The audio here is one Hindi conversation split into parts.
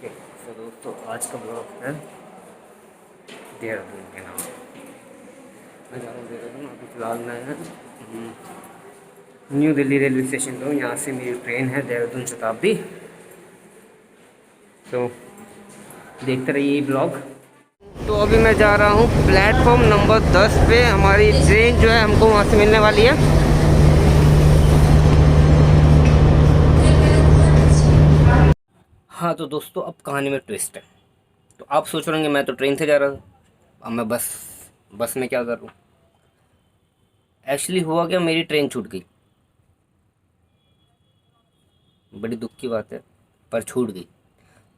ओके तो दोस्तों आज का ब्लॉग है देहरादून के नाम। मैं जा रहा हूँ देहरादून। अभी फ़िलहाल मैं न्यू दिल्ली रेलवे स्टेशन पर हूँ। यहाँ से मेरी ट्रेन है देहरादून शताब्दी। तो देखते रहिए ये ब्लॉग। तो अभी मैं जा रहा हूँ प्लेटफॉर्म नंबर 10 पे। हमारी ट्रेन जो है हमको वहाँ से मिलने वाली है। हाँ तो दोस्तों अब कहानी में ट्विस्ट है। तो आप सोच रहे होंगे मैं तो ट्रेन से जा रहा था, अब मैं बस में क्या कर रहा हूँ। एक्चुअली हुआ क्या, मेरी ट्रेन छूट गई। बड़ी दुख की बात है पर छूट गई।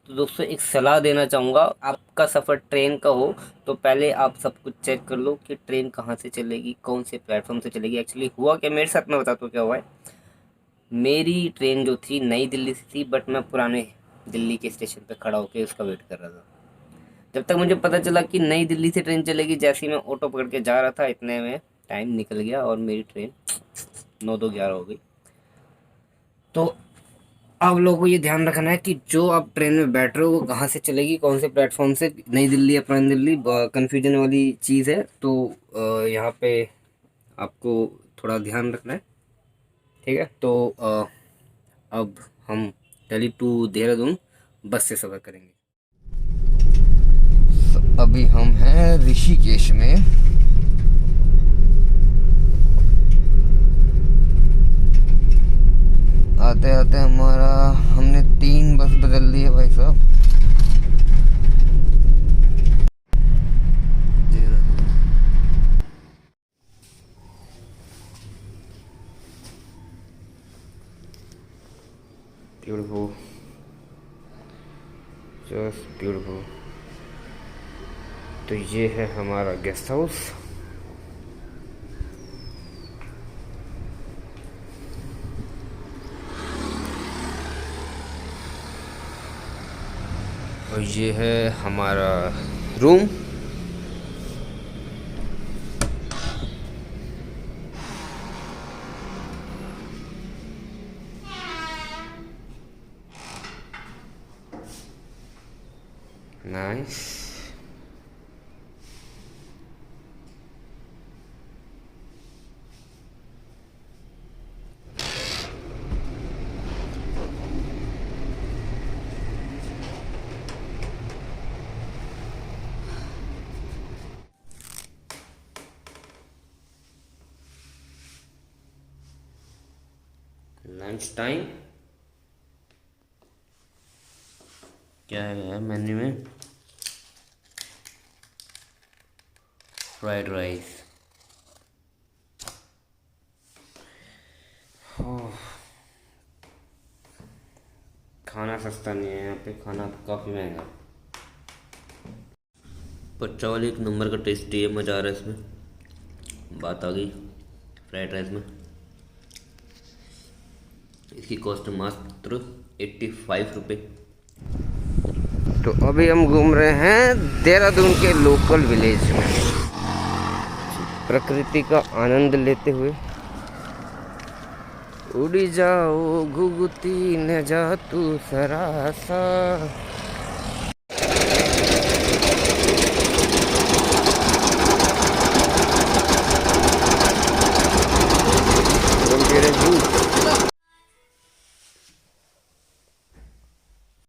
तो दोस्तों एक सलाह देना चाहूँगा, आपका सफ़र ट्रेन का हो तो पहले आप सब कुछ चेक कर लो कि ट्रेन कहाँ से चलेगी, कौन से प्लेटफॉर्म से चलेगी। एक्चुअली हुआ क्या मेरे साथ, मैं बताता हूँ क्या हुआ है। मेरी ट्रेन जो थी नई दिल्ली से थी, बट मैं पुराने दिल्ली के स्टेशन पे खड़ा होकर उसका वेट कर रहा था। जब तक मुझे पता चला कि नई दिल्ली से ट्रेन चलेगी, जैसे ही मैं ऑटो पकड़ के जा रहा था इतने में टाइम निकल गया और मेरी ट्रेन 9-2-11 हो गई। तो आप लोगों को ये ध्यान रखना है कि जो आप ट्रेन में बैठ रहे हो वो कहाँ से चलेगी, कौन से प्लेटफॉर्म से, नई दिल्ली या पुरानी दिल्ली, कन्फ्यूजन वाली चीज़ है। तो यहाँ पे आपको थोड़ा ध्यान रखना है, ठीक है। तो अब हम दिल्ली टू देहरादून बस से सफ़र करेंगे। अभी हम हैं ऋषिकेश में। आते आते हमने 3 बस बदल ली है भाई साहब। Beautiful, just beautiful. तो ये है हमारा गेस्ट हाउस। और ये है हमारा रूम। नाइस। Lunch time. क्या है मेन्यू में? Fried rice. खाना सस्ता नहीं है यहाँ पे, खाना काफ़ी महंगा। पर चावल एक नंबर का टेस्टी है, मज़ा आ रहा है इसमें। बात आ गई फ्राइड राइस में। इसकी कॉस्ट मात्र 85 रुपये। तो अभी हम घूम रहे हैं देहरादून के लोकल विलेज में, प्रकृति का आनंद लेते हुए। उड़ी जाओ घुघुती न जा तू सरासा।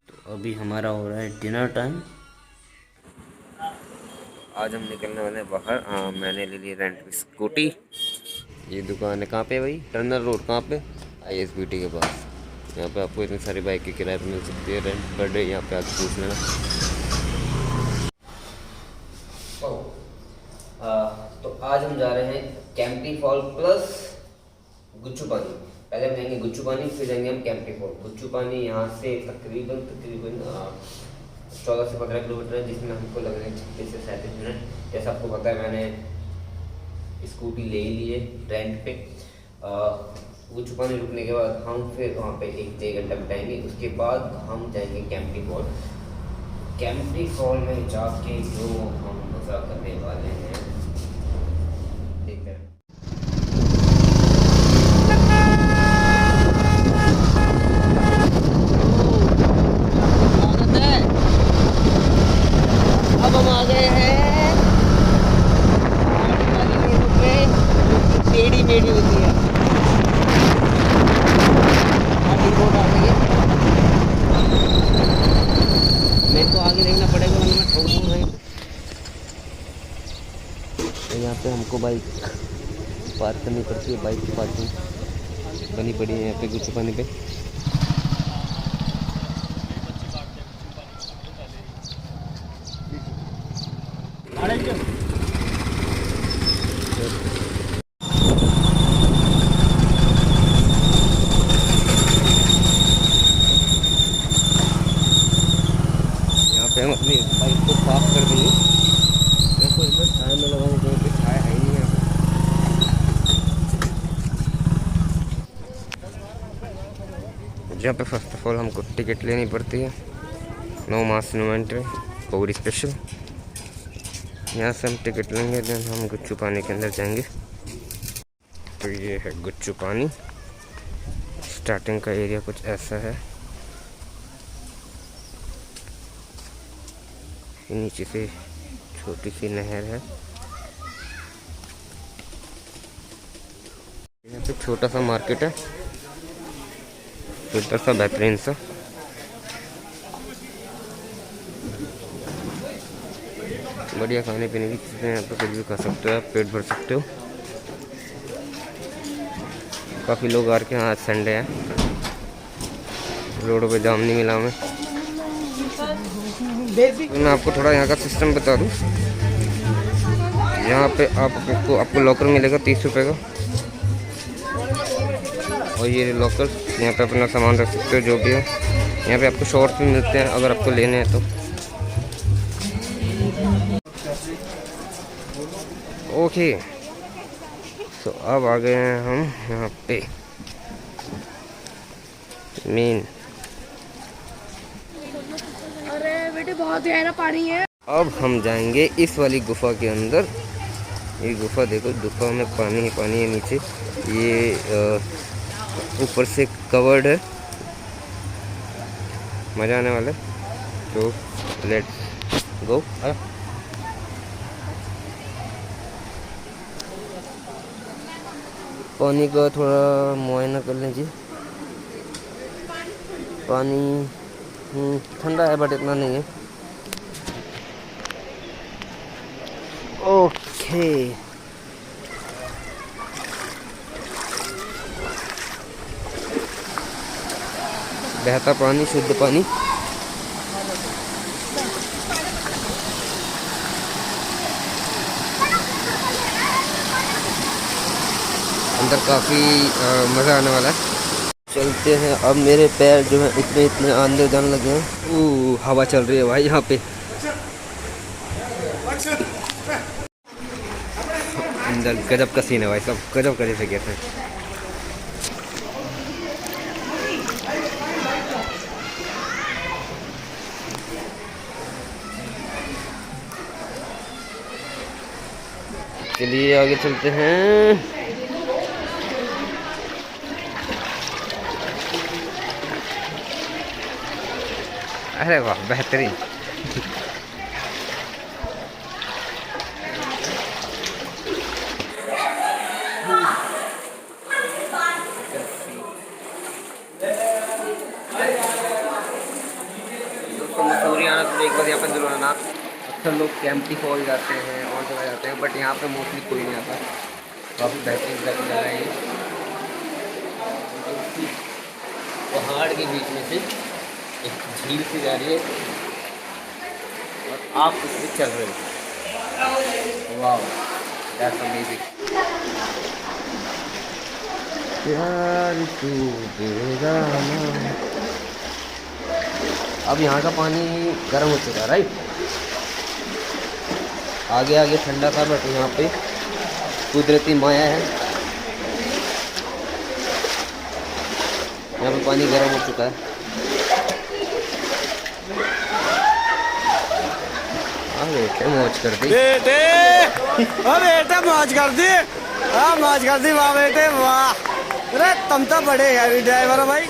तो अभी हमारा हो रहा है डिनर टाइम। आज हम निकलने वाले हैं बाहर। मैंने ले ली रेंट पे स्कूटी। ये दुकान है कहाँ पे भाई? टर्नर रोड कहाँ पे? ISBT के पास। यहाँ पे आपको इतनी सारी बाइक की किराए पे मिल सकती है रेंट पर डे। यहाँ पे आके पूछ लेना। तो आज हम जा रहे हैं कैंपटी फॉल प्लस गुच्चू पानी। पहले हम जाएंगे गुच्चू पानी, फिर जाएंगे हम कैंपटी फॉल। गुच्चू पानी यहाँ से तकरीबन 14 से 15 किलोमीटर है, जिसमें हमको लग रहे हैं 36 से 37 मिनट। जैसा आपको पता है मैंने स्कूटी ले ली है रेंट पे। गुच्चू पानी रुकने के बाद हम फिर वहाँ पे 1-1 घंटा बिताएंगे। उसके बाद हम जाएंगे कैंपटी फॉल। कैंपटी फॉल में जाके जो हम मज़ा करने वाले हैं देखते हैं। तो आगे देखना पड़ेगा वरना मैं ठोक दूँगा भाई। तो यहाँ पे हमको बाइक पार्क करनी पड़ती है, बाइक की पार्किंग बनी पड़ी है यहाँ पे गुच्चू पानी पे। यहाँ पे हम अपनी बाइक को पार्क कर देंगे। देखो इधर छाया में लगाऊँ, कहीं पे छाया है ही नहीं यहाँ पे। जहाँ पे फर्स्ट ऑफ ऑल हमको टिकट लेनी पड़ती है, नो मास नो एंट्री, कोविड स्पेशल। यहाँ से हम टिकट लेंगे, देन हम गुच्चू पानी के अंदर जाएंगे। तो ये है गुच्चू पानी। स्टार्टिंग का एरिया कुछ ऐसा है, नीचे से छोटी सी नहर है। यहाँ पे छोटा सा मार्केट है, छोटा सा बेहतरीन सा। बढ़िया खाने पीने की चीज़ें यहाँ पे कुछ भी खा सकते हो, आप पेट भर सकते हो। काफ़ी लोग आ रखे हैं, आज संडे है, रोड पे जाम नहीं मिला हमें। तो मैं आपको थोड़ा यहाँ का सिस्टम बता दूँ। यहाँ पे आपको लॉकर मिलेगा 30 रुपये का, और ये लॉकर यहाँ पे अपना सामान रख सकते हो जो भी है। यहाँ पे आपको शॉर्ट्स भी मिलते हैं अगर आपको लेने हैं तो। ओके, तो अब आ गए हैं हम यहाँ पे मेन। अरे बेटे बहुत गहरा पानी है। अब हम जाएंगे इस वाली गुफा के अंदर। ये गुफा देखो, गुफा में पानी ही पानी है नीचे। ये ऊपर से कवर्ड है, मज़ा आने वाला है। तो लेट्स गो। पानी का थोड़ा मुआयना कर लीजिए। पानी ठंडा है बट इतना नहीं है। ओके, बहता पानी, शुद्ध पानी। अंदर काफ़ी मज़ा आने वाला है। चलते हैं। अब मेरे पैर जो है इतने अंदर जाने लगे हैं। हवा चल रही है भाई यहाँ पे। अंदर गजब का सीन है भाई, सब गजब का जैसे कहते हैं। चलिए आगे चलते हैं। अरे वाह, बेहतरीन। मसूरी आना तो एक बार यहाँ पर जरूर आना। अक्सर लोग कैंपटी फॉल जाते हैं और जगह जाते हैं, बट यहाँ पे मोस्टली कोई नहीं आता। काफ़ी बेहतरीन जगह है ये। पहाड़ के बीच में से एक झील सी जा रही है और आप उस पर चल रहे हो। वाह, दैट्स अमेजिंग। प्यार तू देगा ना। अब यहाँ का पानी गर्म हो चुका है, राइट। आगे आगे ठंडा था, बट यहाँ पे कुदरती माया है। यहाँ पे पानी गर्म हो चुका है। बेटे मौज कर दी, बेटे बेटा मौज कर दी। मौज कर दी, वाह बेटे वाह। अरे तुम तो बड़े हैवी ड्राइवर हो भाई।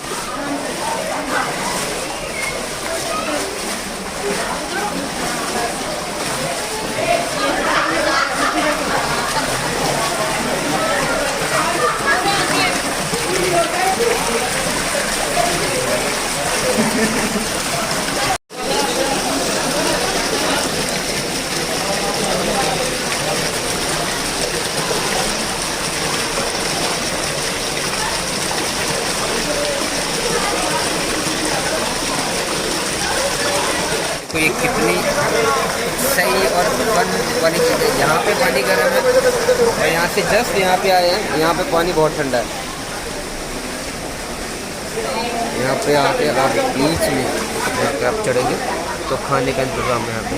देखो ये कितनी सही और फन वाली चीज़ है। यहाँ पे पानी गर्म है और यहाँ से जस्ट यहाँ पे आए हैं, यहाँ पे पानी बहुत ठंडा है। यहाँ पे आके आप बीच में यहाँ पे आप चढ़ेंगे तो खाने का इंतज़ाम है। यहाँ पे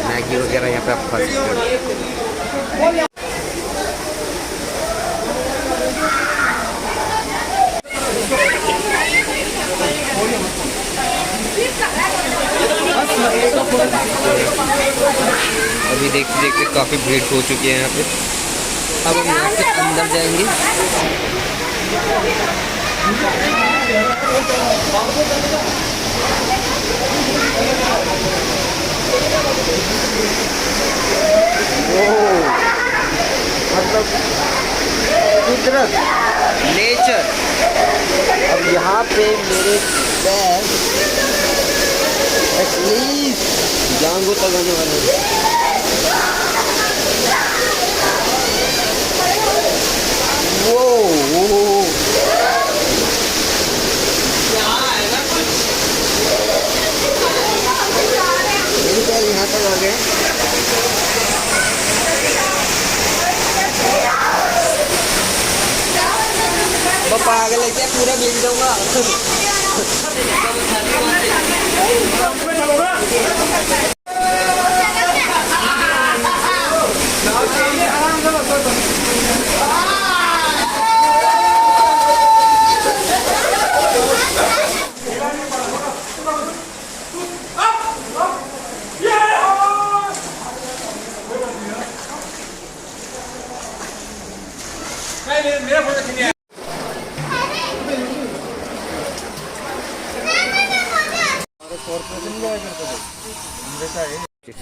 मैगी वगैरह यहाँ पे आप खा सकते हो। अभी देखते देखते काफ़ी भीड़ हो चुकी है यहाँ पे। अब हम यहाँ से अंदर जाएंगे। मतलब कुदरत, नेचर। अब यहाँ पे मेरे पैर एटलीस्ट जांघों तक आने वाले हैं। वो मेरे पैर यहाँ तक आ गए। पागल है क्या, पूरा भीग जाऊंगा।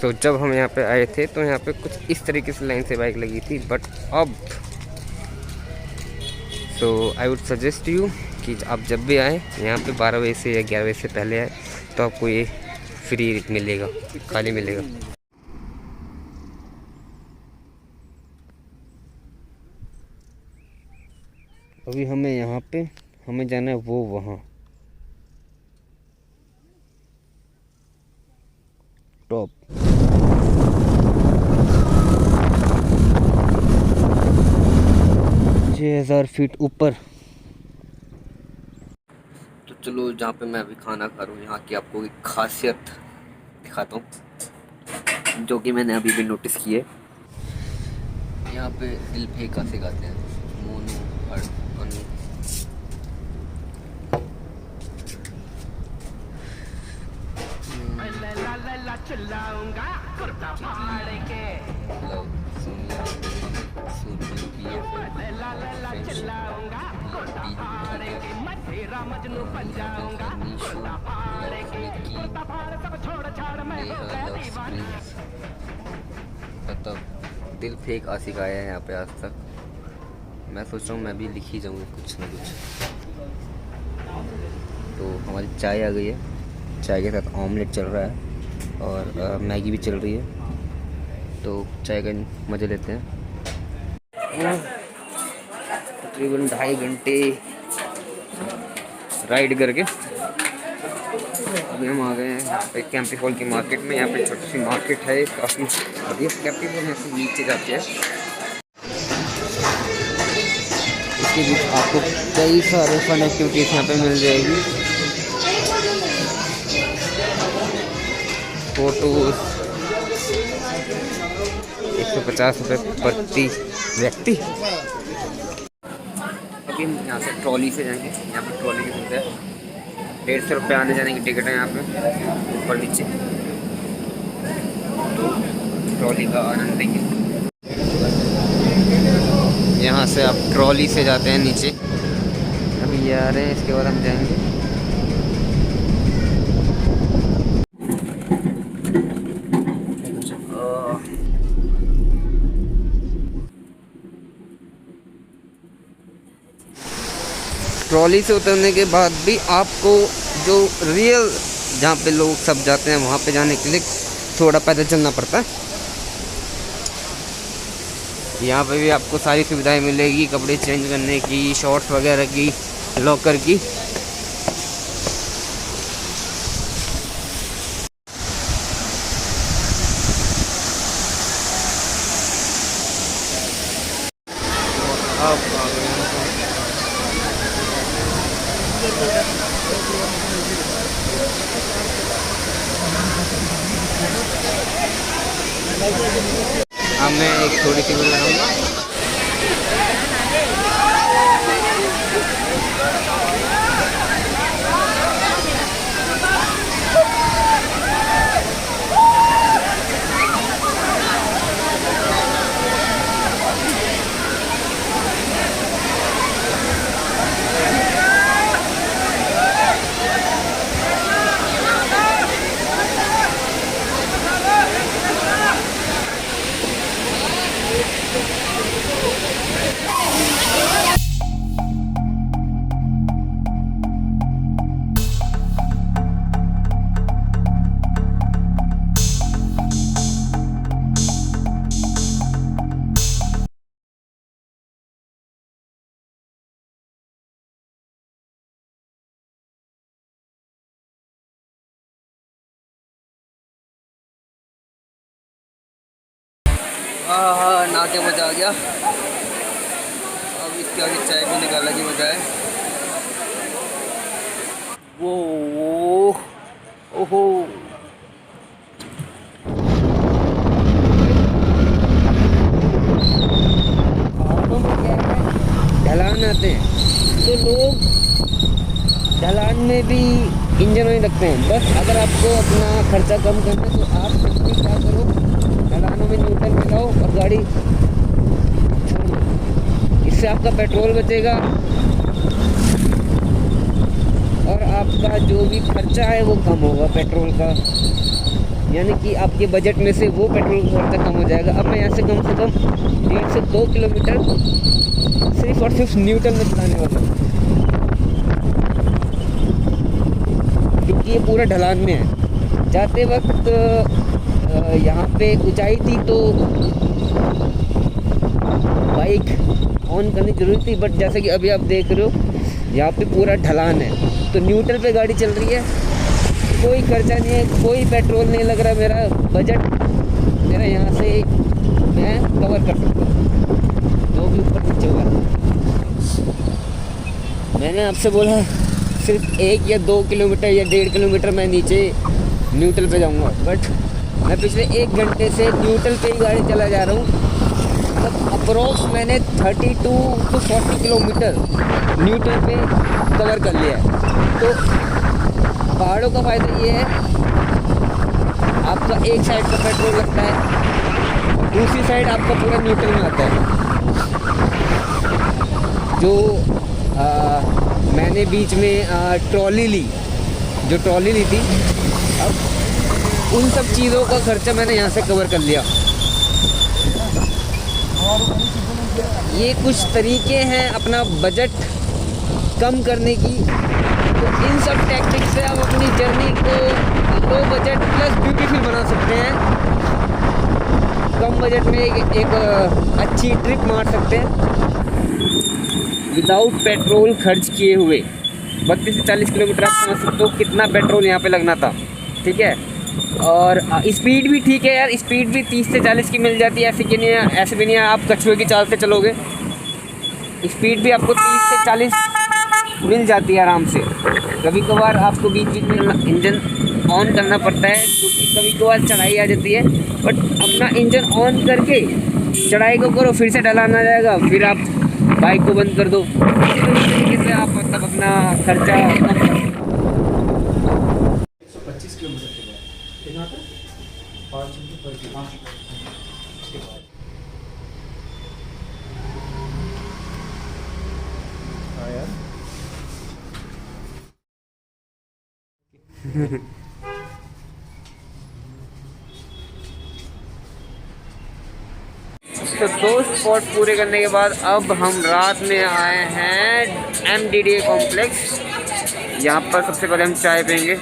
तो जब हम यहाँ पे आए थे तो यहाँ पे कुछ इस तरीके से लाइन से बाइक लगी थी, बट अब सो आई वुड सजेस्ट यू कि आप जब भी आए यहाँ पे 12 बजे से या 11 बजे से पहले आए तो आपको ये फ्री मिलेगा, खाली मिलेगा। अभी हमें यहाँ पे हमें जाना है वो वहाँ टॉप। छः 1000 फीट ऊपर। तो चलो जहाँ पे मैं अभी खाना खा रहा हूँ यहाँ की आपको एक खासियत दिखाता हूँ जो कि मैंने अभी भी नोटिस की है। यहाँ पे दिल फेंका से गाते हैं मोनू और अनु। चिल्लाऊंगा कुर्ता फाड़ के चिल्लाऊंगा कुर्ता फाड़ के मैं तेरा मजनू बन जाऊंगा कुर्ता फाड़ के कुर्ता फाड़ सब छोड़ छाड़ मैं हो गया दीवाना। मतलब दिल फेक आशिक आया है यहाँ पे आज तक। मैं सोच रहा हूँ मैं भी लिख ही जाऊँगा कुछ ना कुछ। तो हमारी चाय आ गई है, चाय के साथ ऑमलेट चल रहा है और मैगी भी चल रही है। तो चाय का मज़े लेते हैं। तकरीबन 2.5 घंटे राइड करके अभी हम आ गए हैं यहाँ पे कैंपी फॉल की मार्केट में। यहाँ पे छोटी सी मार्केट है, काफ़ी बढ़िया। कैंपी फॉल यहाँ से नीचे जाती है। इसके बीच आपको कई सारे फन एक्टिविटीज़ यहाँ पे मिल जाएगी। फोटोज 150 रुपये प्रति व्यक्ति। अभी हम यहाँ से ट्रॉली से जाएंगे। यहाँ पर ट्रॉली की सुविधा है। 150 रुपये आने जाने की टिकट है यहाँ पे ऊपर नीचे। तो ट्रॉली का आनंद लेंगे। यहाँ से आप ट्रॉली से जाते हैं नीचे। अभी ये आ रहे हैं, इसके बाद हम जाएंगे। ट्रॉली से उतरने के बाद भी आपको जो रियल जहाँ पे लोग सब जाते हैं वहाँ पे जाने के लिए थोड़ा पैदल चलना पड़ता है। यहाँ पे भी आपको सारी सुविधाएं मिलेगी, कपड़े चेंज करने की, शॉर्ट्स वगैरह की, लॉकर की। थोड़ी सी मैं लगाऊंगा। हाँ, नहा के मज़ा आ गया। अब इसके आगे चाय पीने का अलग ही मज़ा है। वो ओहो, ढलान आते हैं तो लोग ढलान में भी इंजन ऑयल रखते हैं। बस अगर आपको अपना खर्चा कम करना है तो आप सिंपली क्या करो, ढलानों में न्यूट्रल मिलाओ और गाड़ी छोड़ो। इससे आपका पेट्रोल बचेगा और आपका जो भी खर्चा है वो कम होगा पेट्रोल का, यानी कि आपके बजट में से वो पेट्रोल का खर्चा कम हो जाएगा। अब मैं यहाँ से कम 1.5 से 2 किलोमीटर सिर्फ और सिर्फ न्यूट्रल में चलाने वाला हूँ, क्योंकि ये पूरा ढलान में है। जाते वक्त यहाँ पे ऊंचाई थी तो बाइक ऑन करनी जरूरी थी, बट जैसे कि अभी आप देख रहे हो यहाँ पे पूरा ढलान है तो न्यूट्रल पे गाड़ी चल रही है। कोई खर्चा नहीं है, कोई पेट्रोल नहीं लग रहा। मेरा बजट मेरा यहाँ से मैं कवर कर सकता हूँ जो भी ऊपर नीचे हुआ। मैंने आपसे बोला सिर्फ 1 या 2 किलोमीटर या 1.5 किलोमीटर मैं नीचे न्यूट्रल पे जाऊँगा, बट मैं पिछले 1 घंटे से न्यूट्रल पे ही गाड़ी चला जा रहा हूँ। मतलब अप्रोक्स मैंने 32 to 40 किलोमीटर न्यूट्रल पे कवर कर लिया है। तो पहाड़ों का फ़ायदा ये है, आपका एक साइड का पेट्रोल लगता है, दूसरी साइड आपका पूरा न्यूट्रल में आता है। जो मैंने बीच में ट्रॉली ली थी, अब उन सब चीज़ों का खर्चा मैंने यहाँ से कवर कर लिया। ये कुछ तरीके हैं अपना बजट कम करने की। तो इन सब टैक्टिक्स से आप अपनी जर्नी को लो बजट प्लस ब्यूटीफुल बना सकते हैं। कम बजट में एक अच्छी ट्रिप मार सकते हैं विदाउट पेट्रोल खर्च किए हुए। 32 से 40 किलोमीटर आप समझ सकते हो कितना पेट्रोल यहाँ पे लगना था, ठीक है। और स्पीड भी ठीक है यार, स्पीड भी 30 से 40 की मिल जाती है। ऐसे भी नहीं है आप कछुए की चाल से चलोगे, स्पीड भी आपको 30 से 40 मिल जाती है आराम से। कभी कभार आपको बीच बीच में इंजन ऑन करना पड़ता है क्योंकि कभी कभार चढ़ाई आ जाती है, बट अपना इंजन ऑन करके चढ़ाई को करो, फिर से ढलान आ जाएगा, फिर आप बाइक को बंद कर दो। इस तरीके से आप मतलब अपना खर्चा कम कर। 125 किलोमीटर के बाद कितना आता है 5 उसके बाद हाँ यार तो 2 स्पॉट पूरे करने के बाद अब हम रात में आए हैं MDDA कॉम्प्लेक्स। यहाँ पर सबसे पहले हम चाय पियेंगे।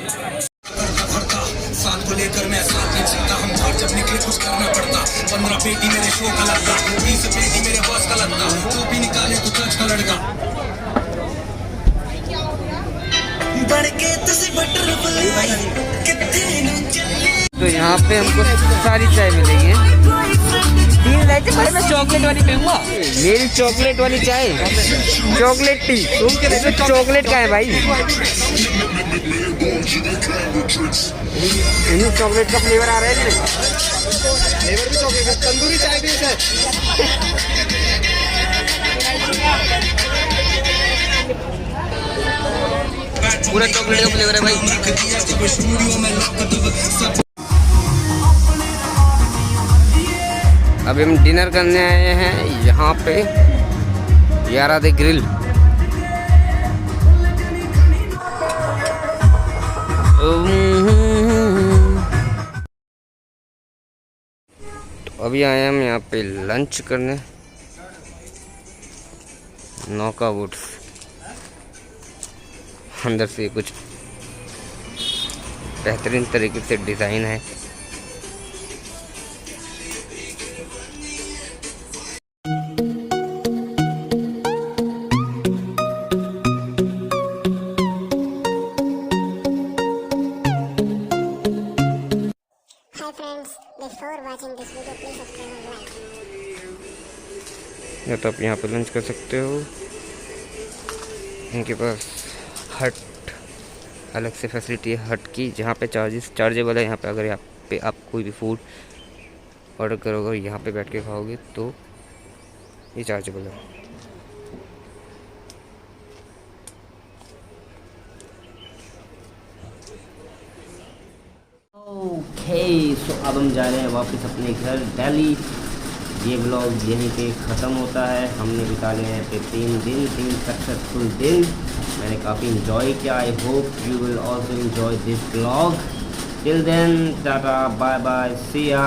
साथ को लेकर मैं साथ नहीं चलता, हम बाहर जब निकले कुछ करना पड़ता। 15 पेटी मेरे शो का लगता, 20 पेटी मेरे बॉस का लगता, जो भी निकाले तो चर्च का लड़का। तो यहाँ पे हमको सारी चाय मिलेगी। 3 लाइटें भाई, मैं चॉकलेट वाली पीऊंगा। मेरी चॉकलेट वाली चाय, चॉकलेट टी। तुम क्या चॉकलेट का है भाई? न्यू चॉकलेट का फ्लेवर आ रहा है कि नहीं? फ्लेवर भी चॉकलेट, तंदूरी चाय भी है। पूरा चॉकलेट का फ्लेवर है भाई। अभी हम डिनर करने आए हैं यहाँ पे यारा दे ग्रिल। तो अभी आए हम यहाँ पे लंच करने। नौका वुड्स अंदर से कुछ बेहतरीन तरीके से डिज़ाइन है। Hi friends, before watching this video, please subscribe and like. या तो आप यहाँ पे लंच कर सकते हो। इनके पास हट अलग से फैसिलिटी है हट की, जहाँ पे चार्जेबल है। यहाँ पे अगर आप कोई भी फूड ऑर्डर करोगे और यहाँ पे बैठ के खाओगे तो ये चार्जेबल है। ओके, सो अब हम जा रहे हैं वापस अपने घर दिल्ली। ये ब्लॉग यहीं पे ख़त्म होता है। हमने बिताए हैं पे 3 सक्सेसफुल दिन। मैंने काफ़ी इन्जॉय किया। I hope you will also enjoy this blog. Till then tata bye bye, see या।